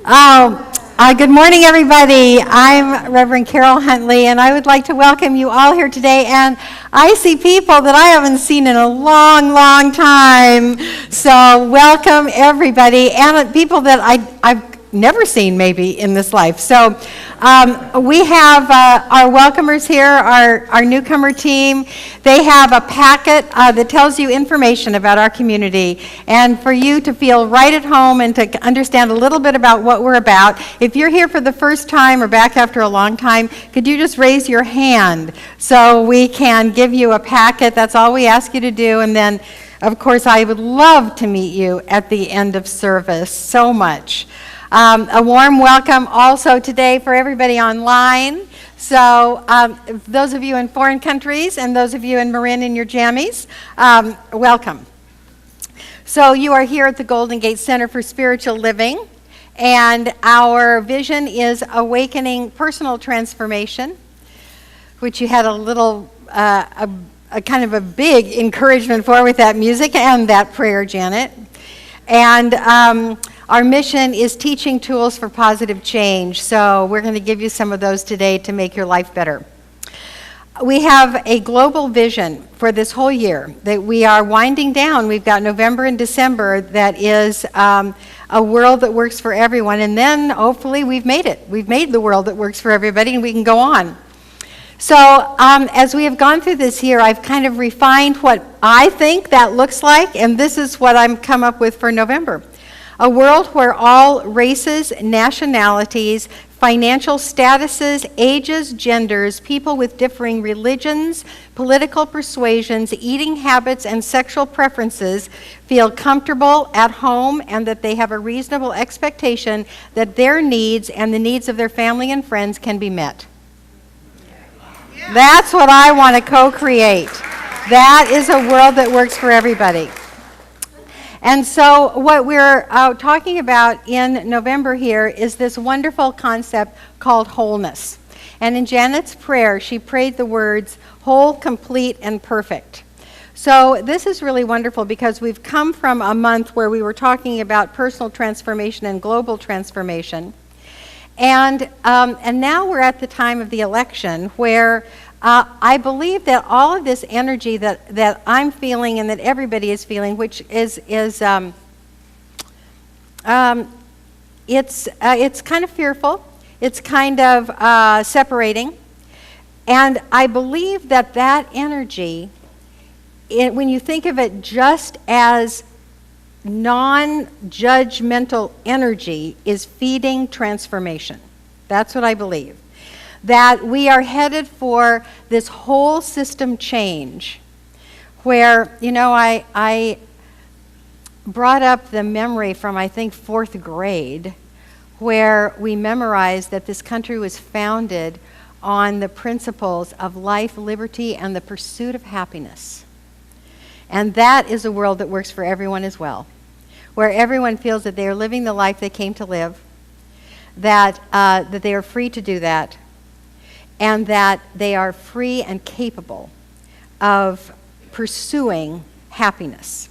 Good morning, everybody. I'm Reverend Karyl Huntley, and I would like to welcome you all here today. And I see people that I haven't seen in a long, long time. So welcome, everybody, and people that I've never seen maybe in this life. So we have our welcomers here, our newcomer team. They have a packet that tells you information about our community, and for you to feel right at home and to understand a little bit about what we're about. If you're here for the first time or back after a long time, could you just raise your hand so we can give you a packet? That's all we ask you to do, and then of course I would love to meet you at the end of service so much. A warm welcome also today for everybody online. So those of you in foreign countries and those of you in Marin in your jammies, welcome. So you are here at the Golden Gate Center for Spiritual Living, and our vision is awakening personal transformation, which you had a little, a kind of a big encouragement for with that music and that prayer, Janet. And our mission is teaching tools for positive change, so we're going to give you some of those today to make your life better. We have a global vision for this whole year that we are winding down. We've got November and December that is a world that works for everyone, and then hopefully we've made it. We've made the world that works for everybody, and we can go on. So as we have gone through this year, I've kind of refined what I think that looks like, and this is what I've come up with for November. A world where all races, nationalities, financial statuses, ages, genders, people with differing religions, political persuasions, eating habits, and sexual preferences feel comfortable at home, and that they have a reasonable expectation that their needs and the needs of their family and friends can be met. That's what I want to co-create. That is a world that works for everybody. And so what we're talking about in November here is this wonderful concept called wholeness. And in Janet's prayer, she prayed the words, whole, complete, and perfect. So this is really wonderful because we've come from a month where we were talking about personal transformation and global transformation. And now we're at the time of the election where I believe that all of this energy that I'm feeling and that everybody is feeling, which is it's kind of fearful, it's kind of separating, and I believe that energy, when you think of it just as non-judgmental energy, is feeding transformation. That's what I believe. That we are headed for this whole system change where, you know, I brought up the memory from, I think, 4th grade, where we memorized that this country was founded on the principles of life, liberty, and the pursuit of happiness. And that is a world that works for everyone as well, where everyone feels that they are living the life they came to live, that they are free to do that, and that they are free and capable of pursuing happiness.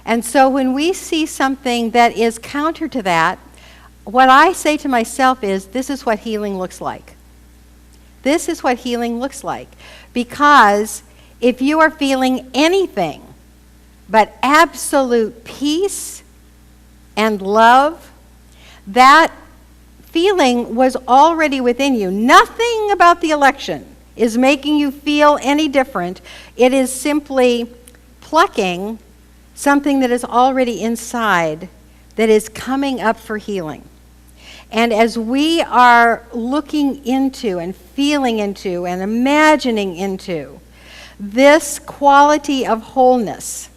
And so when we see something that is counter to that, what I say to myself is, this is what healing looks like. This is what healing looks like. Because if you are feeling anything but absolute peace and love, that feeling was already within you. Nothing about the election is making you feel any different. It is simply plucking something that is already inside that is coming up for healing. And as we are looking into and feeling into and imagining into this quality of wholeness,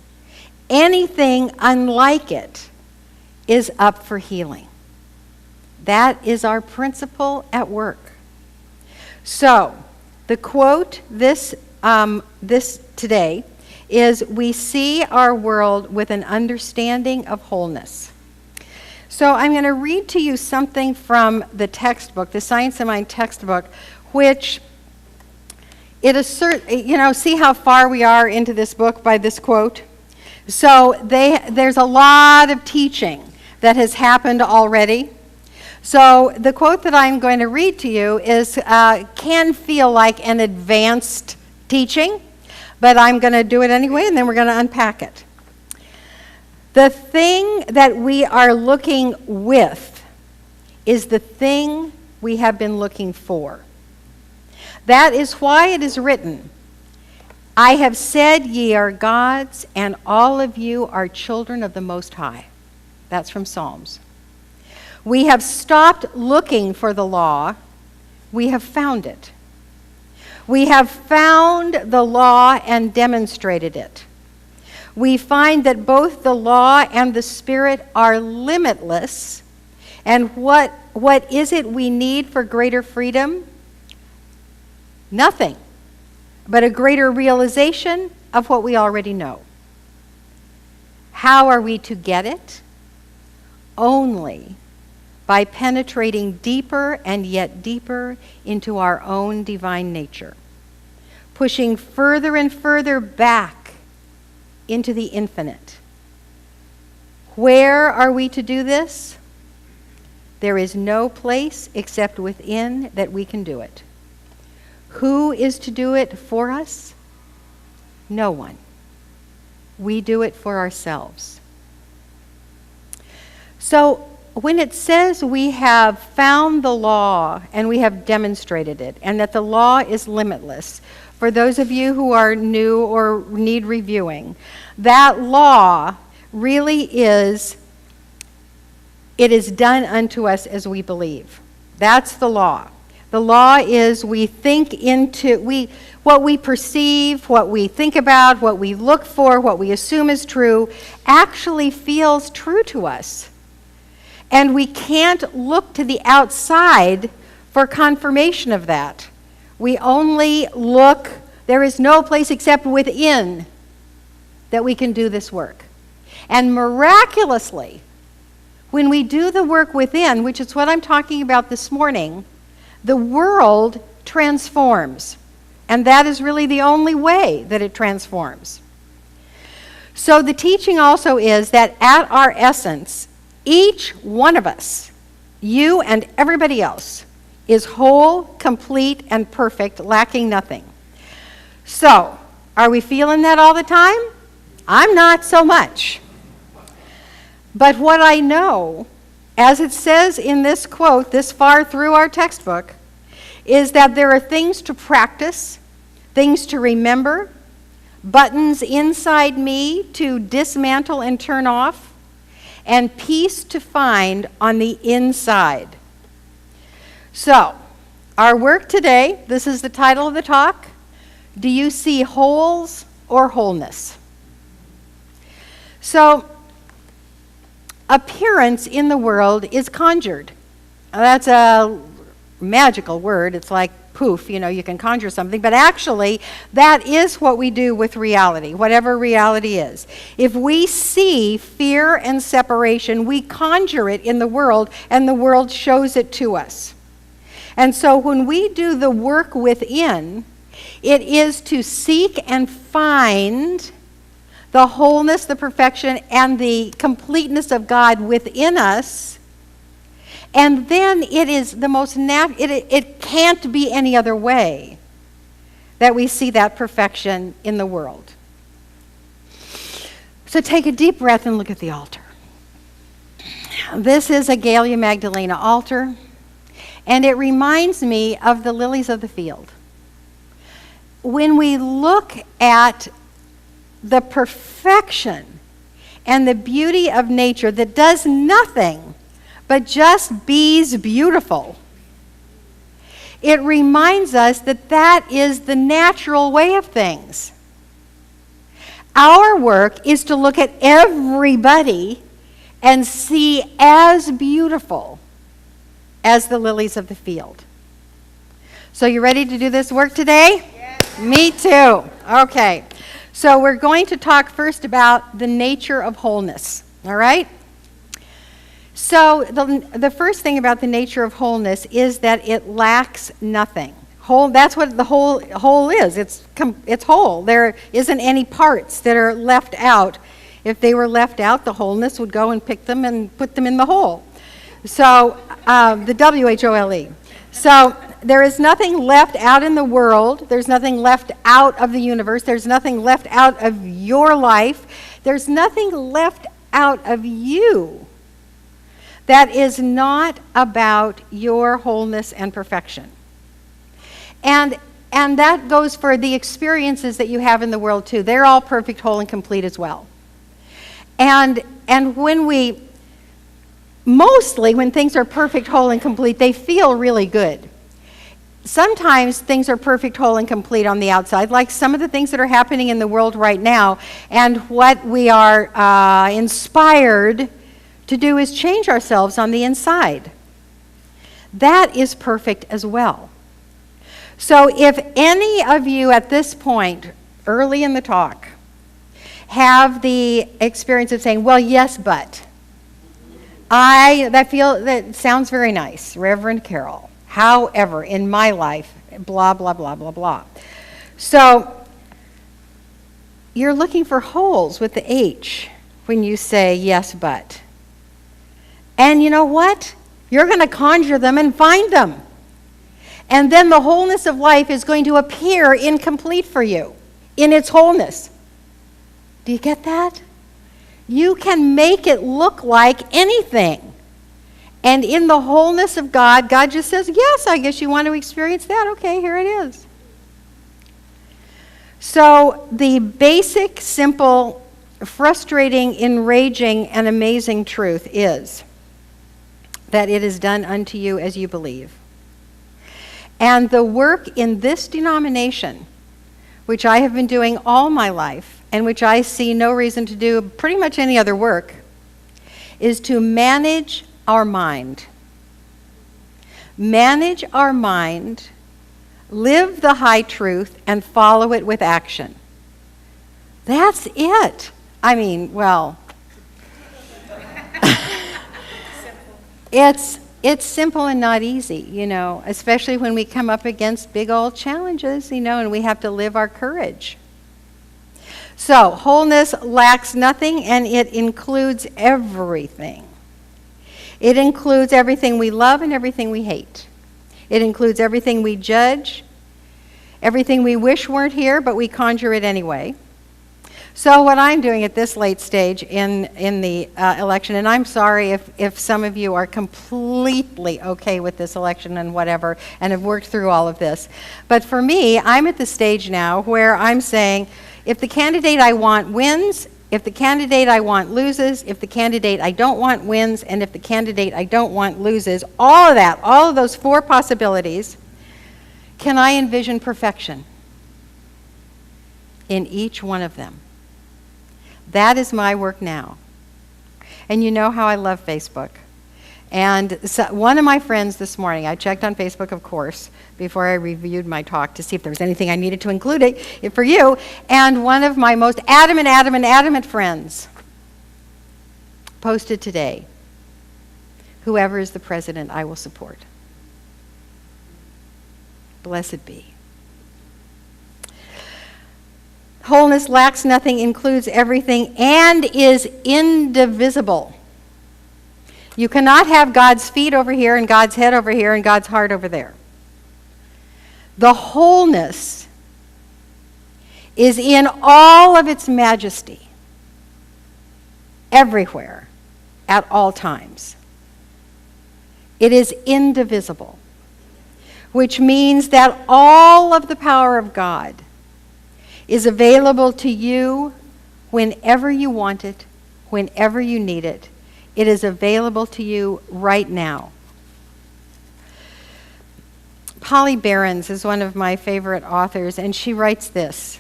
anything unlike it is up for healing. That is our principle at work. So, the quote this today is, we see our world with an understanding of wholeness. So I'm going to read to you something from the textbook, the Science of Mind textbook, which it asserts, see how far we are into this book by this quote? So there's a lot of teaching that has happened already. So the quote that I'm going to read to you is can feel like an advanced teaching, but I'm going to do it anyway, and then we're going to unpack it. The thing that we are looking with is the thing we have been looking for. That is why it is written, I have said ye are gods, and all of you are children of the Most High. That's from Psalms. We have stopped looking for the law. We have found it. We have found the law and demonstrated it. We find that both the law and the Spirit are limitless. And what is it we need for greater freedom? Nothing but a greater realization of what we already know. How are we to get it? Only by penetrating deeper and yet deeper into our own divine nature, pushing further and further back into the infinite. Where are we to do this? There is no place except within that we can do it. Who is to do it for us? No one. We do it for ourselves. So when it says we have found the law and we have demonstrated it, and that the law is limitless, for those of you who are new or need reviewing, that law really is, it is done unto us as we believe. That's the law. The law is we think into, what we perceive, what we think about, what we look for, what we assume is true, actually feels true to us. And we can't look to the outside for confirmation of that. We only look, there is no place except within that we can do this work. And miraculously, when we do the work within, which is what I'm talking about this morning, the world transforms. And that is really the only way that it transforms. So the teaching also is that at our essence, each one of us, you and everybody else, is whole, complete, and perfect, lacking nothing. So, are we feeling that all the time? I'm not so much. But what I know, as it says in this quote, this far through our textbook, is that there are things to practice, things to remember, buttons inside me to dismantle and turn off, and peace to find on the inside. So, our work today, this is the title of the talk, Do You See Holes or Wholeness? So, appearance in the world is conjured. That's a magical word. It's like poof, you can conjure something, but actually that is what we do with reality, whatever reality is. If we see fear and separation, we conjure it in the world, and the world shows it to us. And so when we do the work within, it is to seek and find the wholeness, the perfection, and the completeness of God within us. And then it is the most it can't be any other way that we see that perfection in the world. So take a deep breath and look at the altar. This is a Gailya Magdalena altar, and it reminds me of the lilies of the field. When we look at the perfection and the beauty of nature that does nothing but just bees beautiful, it reminds us that that is the natural way of things. Our work is to look at everybody and see as beautiful as the lilies of the field. So you ready to do this work today? Yes. Me too. Okay. So we're going to talk first about the nature of wholeness. All right? So the first thing about the nature of wholeness is that it lacks nothing. Whole, that's what the whole is. It's whole. There isn't any parts that are left out. If they were left out, the wholeness would go and pick them and put them in the hole. So, the WHOLE. So, there is nothing left out in the world. There's nothing left out of the universe. There's nothing left out of your life. There's nothing left out of you that is not about your wholeness and perfection. And that goes for the experiences that you have in the world too. They're all perfect, whole, and complete as well. And mostly when things are perfect, whole, and complete, they feel really good. Sometimes things are perfect, whole, and complete on the outside, like some of the things that are happening in the world right now. And what we are inspired to do is change ourselves on the inside. That is perfect as well. So if any of you at this point, early in the talk, have the experience of saying, well, yes, but that sounds very nice, Reverend Karyl. However, in my life, blah, blah, blah, blah, blah. So you're looking for holes with the H when you say yes, but. And you know what? You're going to conjure them and find them. And then the wholeness of life is going to appear incomplete for you in its wholeness. Do you get that? You can make it look like anything. And in the wholeness of God, God just says, yes, I guess you want to experience that. Okay, here it is. So the basic, simple, frustrating, enraging, and amazing truth is that it is done unto you as you believe. And the work in this denomination, which I have been doing all my life, and which I see no reason to do pretty much any other work, is to manage our mind. Manage our mind, live the high truth, and follow it with action. That's it. I mean, well, it's simple and not easy, you know, especially when we come up against big old challenges, you know, and we have to live our courage. So, wholeness lacks nothing, and it includes everything. It includes everything we love and everything we hate. It includes everything we judge, everything we wish weren't here, but we conjure it anyway. So what I'm doing at this late stage in the election, and I'm sorry if some of you are completely okay with this election and whatever, and have worked through all of this. But for me, I'm at the stage now where I'm saying, if the candidate I want wins, if the candidate I want loses, if the candidate I don't want wins, and if the candidate I don't want loses, all of that, all of those four possibilities, can I envision perfection in each one of them? That is my work now. And you know how I love Facebook. And so one of my friends this morning, I checked on Facebook, of course, before I reviewed my talk to see if there was anything I needed to include it for you. And one of my most adamant friends posted today, whoever is the president, I will support. Blessed be. Wholeness lacks nothing, includes everything, and is indivisible. You cannot have God's feet over here and God's head over here and God's heart over there. The wholeness is in all of its majesty, everywhere, at all times. It is indivisible, which means that all of the power of God is available to you whenever you want it, whenever you need it. It is available to you right now. Polly Behrens is one of my favorite authors, and she writes this: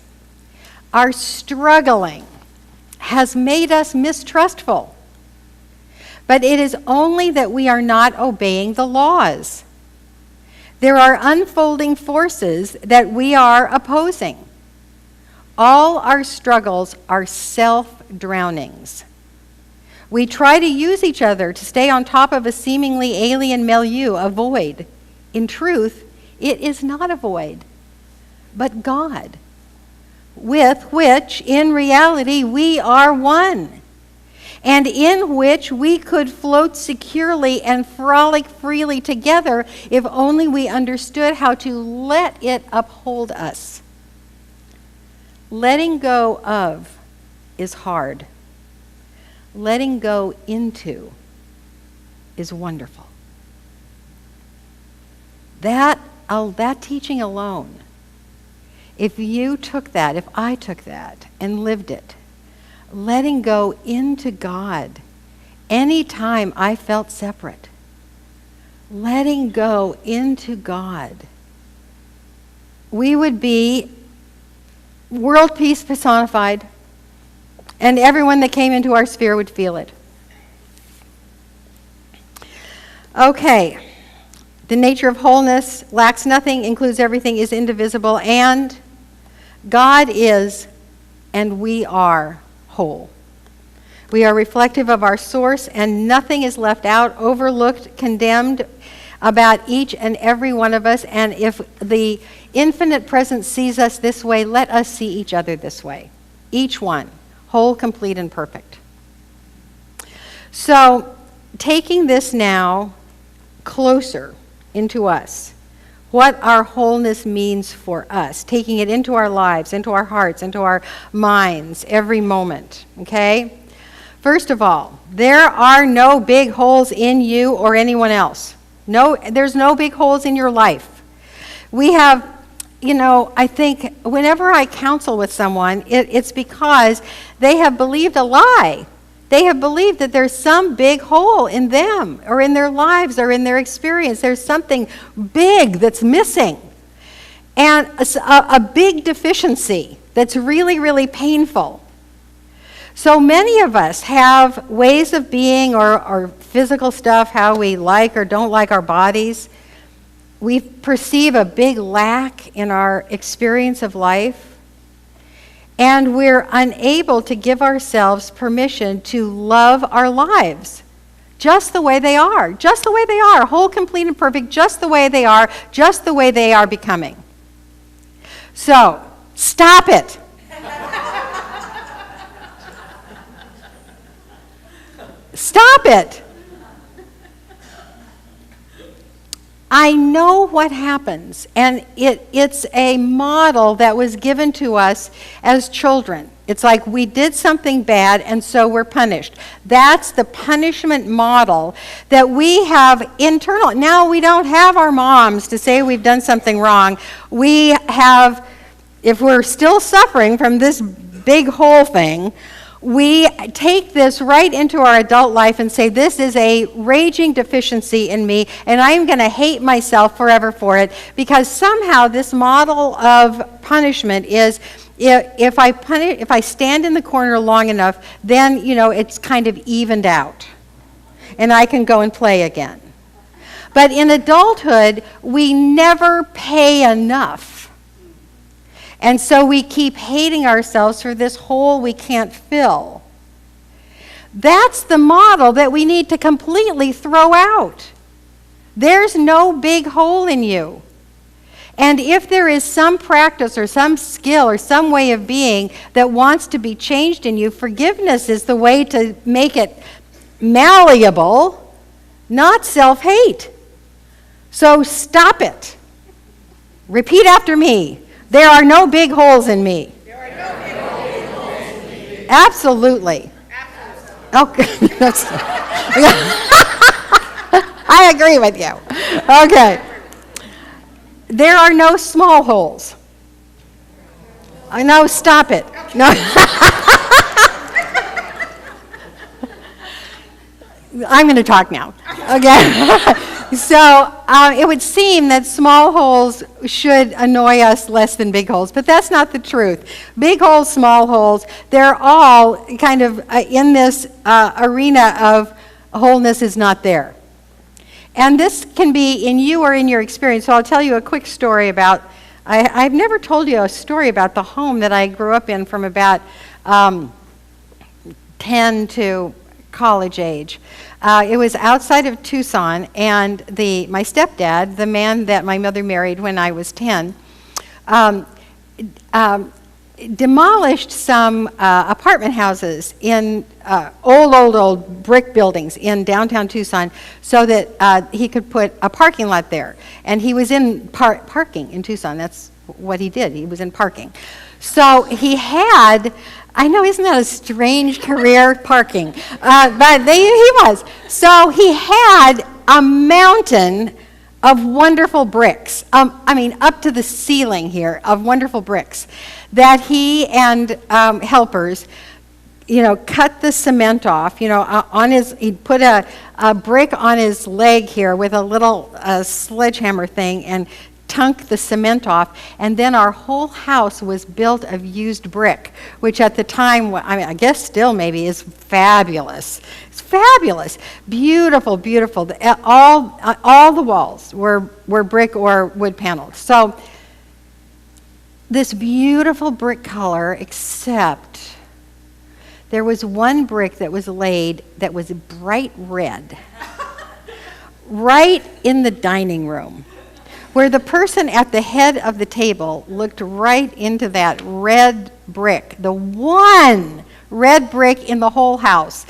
our struggling has made us mistrustful, but it is only that we are not obeying the laws. There are unfolding forces that we are opposing. All our struggles are self-drownings. We try to use each other to stay on top of a seemingly alien milieu, a void. In truth, it is not a void, but God, with which, in reality, we are one. and in which we could float securely and frolic freely together if only we understood how to let it uphold us. Letting go of is hard. Letting go into is wonderful. That teaching alone, if you took that, if I took that and lived it, letting go into God anytime I felt separate, letting go into God, we would be world peace personified, and everyone that came into our sphere would feel it. Okay. The nature of wholeness lacks nothing, includes everything, is indivisible, and God is, and we are whole. We are reflective of our source, and nothing is left out, overlooked, condemned about each and every one of us. And if the infinite presence sees us this way, let us see each other this way. Each one, whole, complete, and perfect. So, taking this now closer into us, what our wholeness means for us, taking it into our lives, into our hearts, into our minds, every moment, okay? First of all, there are no big holes in you or anyone else. No, there's no big holes in your life. We have, I think whenever I counsel with someone, it's because they have believed a lie. They have believed that there's some big hole in them or in their lives or in their experience. There's something big that's missing. And a big deficiency that's really, really painful. So many of us have ways of being or physical stuff, how we like or don't like our bodies. We perceive a big lack in our experience of life. And we're unable to give ourselves permission to love our lives just the way they are, whole, complete, and perfect, just the way they are becoming. So, stop it. Stop it. I know what happens, and it's a model that was given to us as children. It's like we did something bad, and so we're punished. That's the punishment model that we have internal. Now we don't have our moms to say we've done something wrong. We have, if we're still suffering from this big whole thing, we take this right into our adult life and say, this is a raging deficiency in me, and I'm going to hate myself forever for it, because somehow this model of punishment is, if I stand in the corner long enough, then, it's kind of evened out, and I can go and play again. But in adulthood, we never pay enough. And so we keep hating ourselves for this hole we can't fill. That's the model that we need to completely throw out. There's no big hole in you. And if there is some practice or some skill or some way of being that wants to be changed in you, forgiveness is the way to make it malleable, not self-hate. So stop it. Repeat after me. There are no big holes in me. There are no big holes in me. Absolutely. Okay. I agree with you. Okay. There are no small holes. No, stop it. No. I'm going to talk now. Okay. So it would seem that small holes should annoy us less than big holes, but that's not the truth. Big holes, small holes, they're all kind of in this arena of wholeness is not there. And this can be in you or in your experience. So I'll tell you a quick story about, I've never told you a story about the home that I grew up in from about 10 to college age. It was outside of Tucson, and my stepdad, the man that my mother married when I was 10, demolished some apartment houses in old brick buildings in downtown Tucson so that he could put a parking lot there. And he was in parking in Tucson. That's what he did. He was in parking. So he had, I know, isn't that a strange career, parking? But he was. So he had a mountain of wonderful bricks. Up to the ceiling here of wonderful bricks that he and helpers, cut the cement off. He'd put a brick on his leg here with a little sledgehammer thing and tunk the cement off, and then our whole house was built of used brick, which at the time, I guess still maybe, is fabulous. It's fabulous. Beautiful, beautiful. All the walls were brick or wood paneled. So this beautiful brick color, except there was one brick that was laid that was bright red, right in the dining room, where the person at the head of the table looked right into that red brick, the one red brick in the whole house.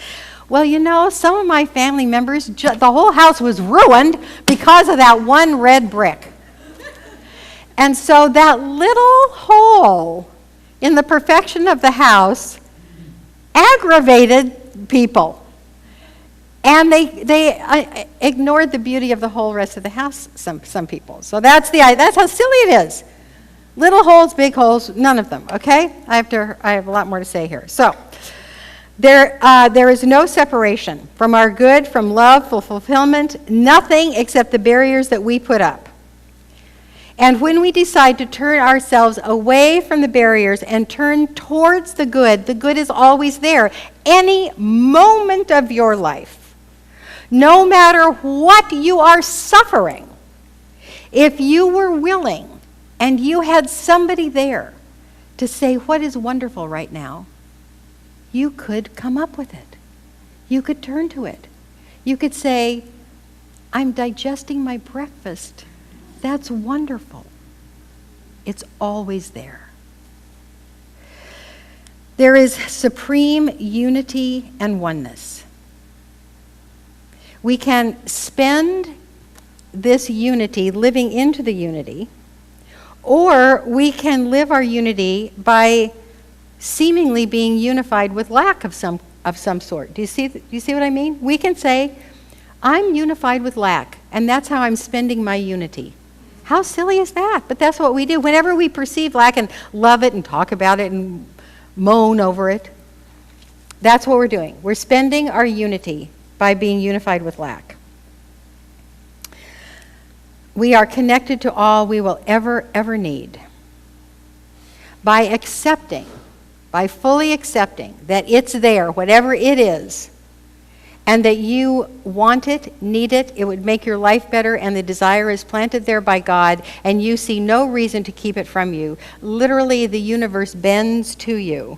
Well, some of my family members, the whole house was ruined because of that one red brick. And so that little hole in the perfection of the house aggravated people. And they ignored the beauty of the whole rest of the house, some people. So that's how silly it is. Little holes, big holes, none of them, okay? I have a lot more to say here. So there is no separation from our good, from love, from fulfillment, nothing except the barriers that we put up. And when we decide to turn ourselves away from the barriers and turn towards the good is always there. Any moment of your life, no matter what you are suffering, if you were willing and you had somebody there to say what is wonderful right now, you could come up with it. You could turn to it. You could say, I'm digesting my breakfast. That's wonderful. It's always there. There is supreme unity and oneness. We can spend this unity living into the unity, or we can live our unity by seemingly being unified with lack of some sort. Do you see what I mean? We can say, I'm unified with lack, and that's how I'm spending my unity. How silly is that? But that's what we do. Whenever we perceive lack and love it and talk about it and moan over it, that's what we're doing. We're spending our unity by being unified with lack. We are connected to all we will ever need. By fully accepting that it's there, whatever it is, and that you want it, need it, it would make your life better, and the desire is planted there by God, and you see no reason to keep it from you. Literally, the universe bends to you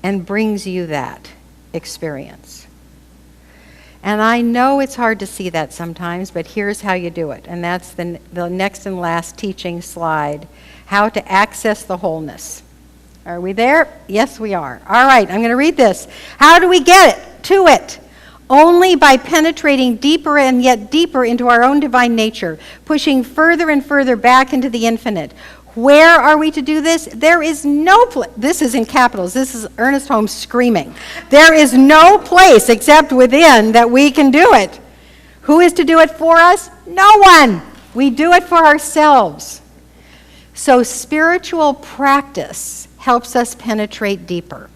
and brings you that experience. And I know it's hard to see that sometimes, but here's how you do it. And that's the next and last teaching slide, how to access the wholeness. Are we there? Yes, we are. All right, I'm going to read this. How do we get it? To it. Only by penetrating deeper and yet deeper into our own divine nature, pushing further and further back into the infinite. Where are we to do this? There is no place. This is in capitals. This is Ernest Holmes screaming. There is no place except within that we can do it. Who is to do it for us? No one. We do it for ourselves. So spiritual practice helps us penetrate deeper.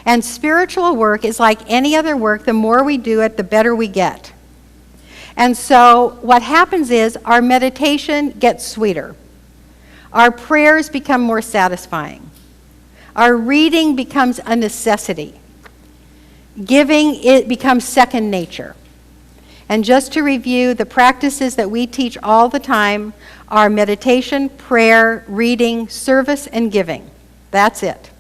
And spiritual work is like any other work. The more we do it, the better we get. And so what happens is our meditation gets sweeter. Our prayers become more satisfying. Our reading becomes a necessity. Giving, it becomes second nature. And just to review, the practices that we teach all the time are meditation, prayer, reading, service, and giving. That's it.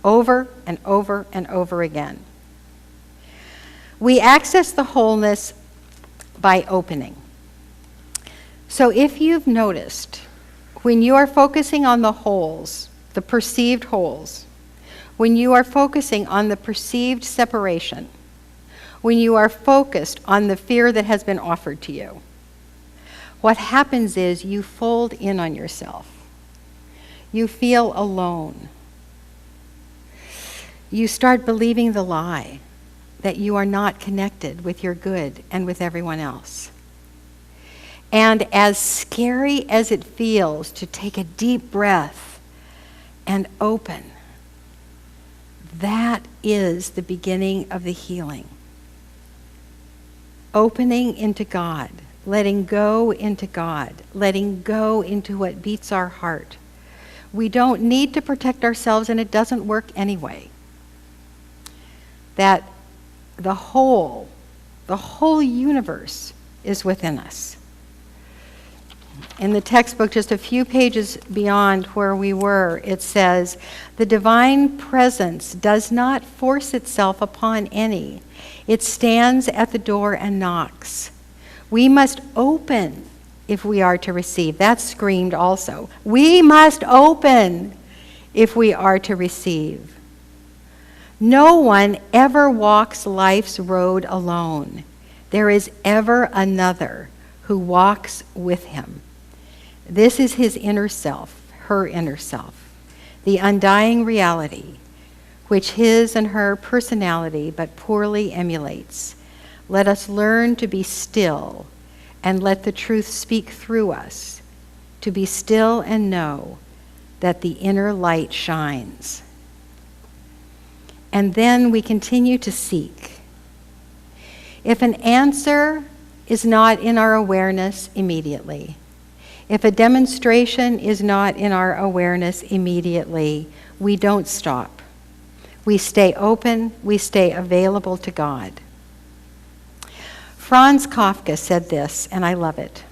Over and over and over again. We access the wholeness by opening. So if you've noticed, when you are focusing on the holes the perceived holes, when you are focusing on the perceived separation, when you are focused on the fear that has been offered to you, what happens is you fold in on yourself. You feel alone. You start believing the lie that you are not connected with your good and with everyone else. And as scary as it feels to take a deep breath and open, that is the beginning of the healing. Opening into God, letting go into God, letting go into what beats our heart. We don't need to protect ourselves, and it doesn't work anyway. That the whole universe is within us. In the textbook, just a few pages beyond where we were, it says, "The divine presence does not force itself upon any. It stands at the door and knocks. We must open if we are to receive." That's screamed also. We must open if we are to receive. No one ever walks life's road alone. There is ever another who walks with him. This is his inner self, her inner self, the undying reality, which his and her personality but poorly emulates. Let us learn to be still and let the truth speak through us, to be still and know that the inner light shines. And then we continue to seek. If an answer is not in our awareness immediately, if a demonstration is not in our awareness immediately, we don't stop. We stay open, we stay available to God. Franz Kafka said this, and I love it.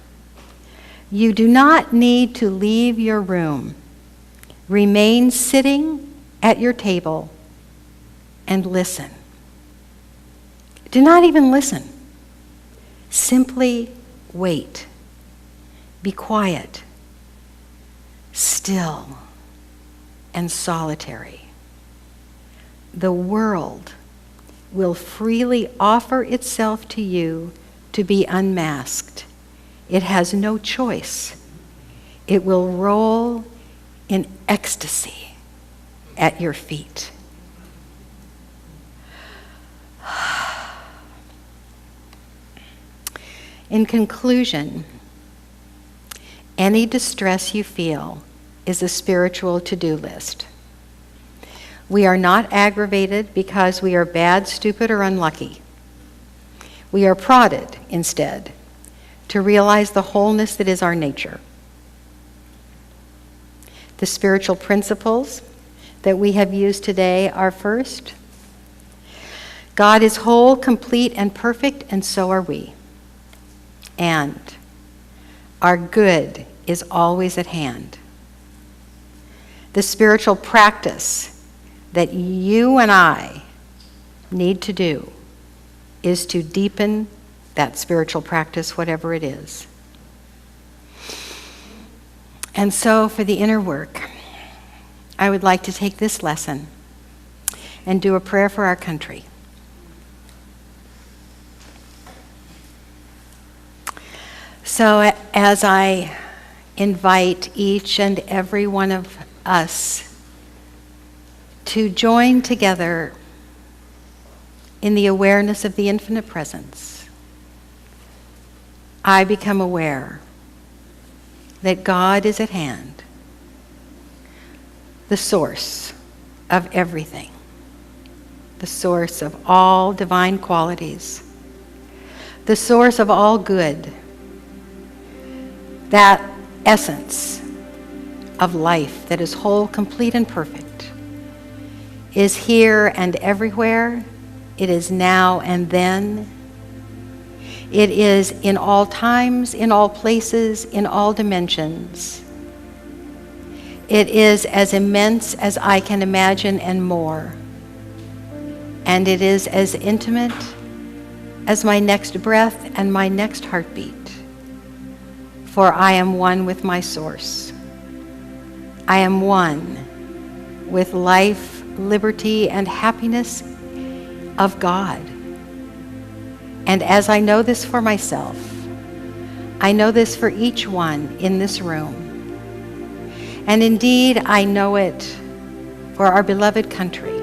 "You do not need to leave your room. Remain sitting at your table and listen." Do not even listen. Simply wait. Be quiet, still, and solitary. The world will freely offer itself to you to be unmasked. It has no choice. It will roll in ecstasy at your feet. In conclusion, any distress you feel is a spiritual to-do list. We are not aggravated because we are bad, stupid, or unlucky. We are prodded, instead, to realize the wholeness that is our nature. The spiritual principles that we have used today are: first, God is whole, complete, and perfect, and so are we. And our good is always at hand. The spiritual practice that you and I need to do is to deepen that spiritual practice, whatever it is. And so for the inner work, I would like to take this lesson and do a prayer for our country. So as I invite each and every one of us to join together in the awareness of the infinite presence, I become aware that God is at hand, the source of everything, the source of all divine qualities, the source of all good, that essence of life that is whole, complete, and perfect, is here and everywhere. It is now and then. It is in all times, in all places, in all dimensions. It is as immense as I can imagine and more. And it is as intimate as my next breath and my next heartbeat. For I am one with my source. I am one with life, liberty, and happiness of God. And as I know this for myself, I know this for each one in this room. And indeed, I know it for our beloved country.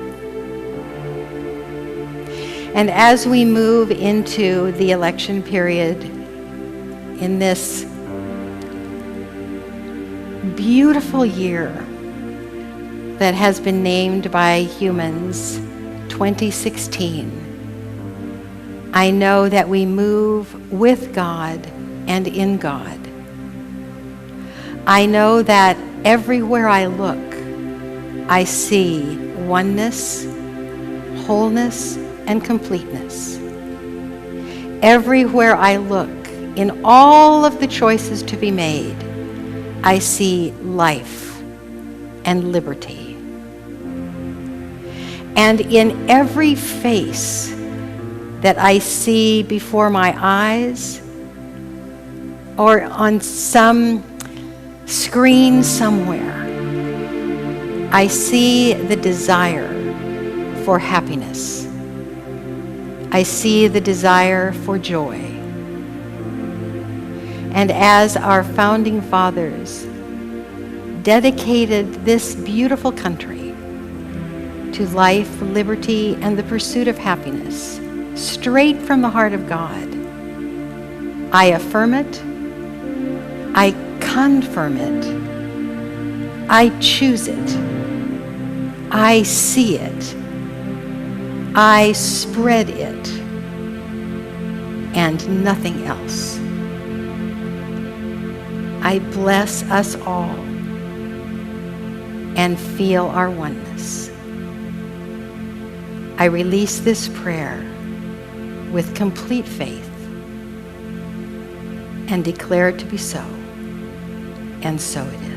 And as we move into the election period in this beautiful year that has been named by humans 2016, I know that we move with God and in God. I know that everywhere I look, I see oneness, wholeness, and completeness. Everywhere I look, in all of the choices to be made, I see life and liberty. And in every face that I see before my eyes or on some screen somewhere, I see the desire for happiness. I see the desire for joy. And as our founding fathers dedicated this beautiful country to life, liberty, and the pursuit of happiness, straight from the heart of God, I affirm it, I confirm it, I choose it, I see it, I spread it, and nothing else. I bless us all and feel our oneness. I release this prayer with complete faith and declare it to be so, and so it is.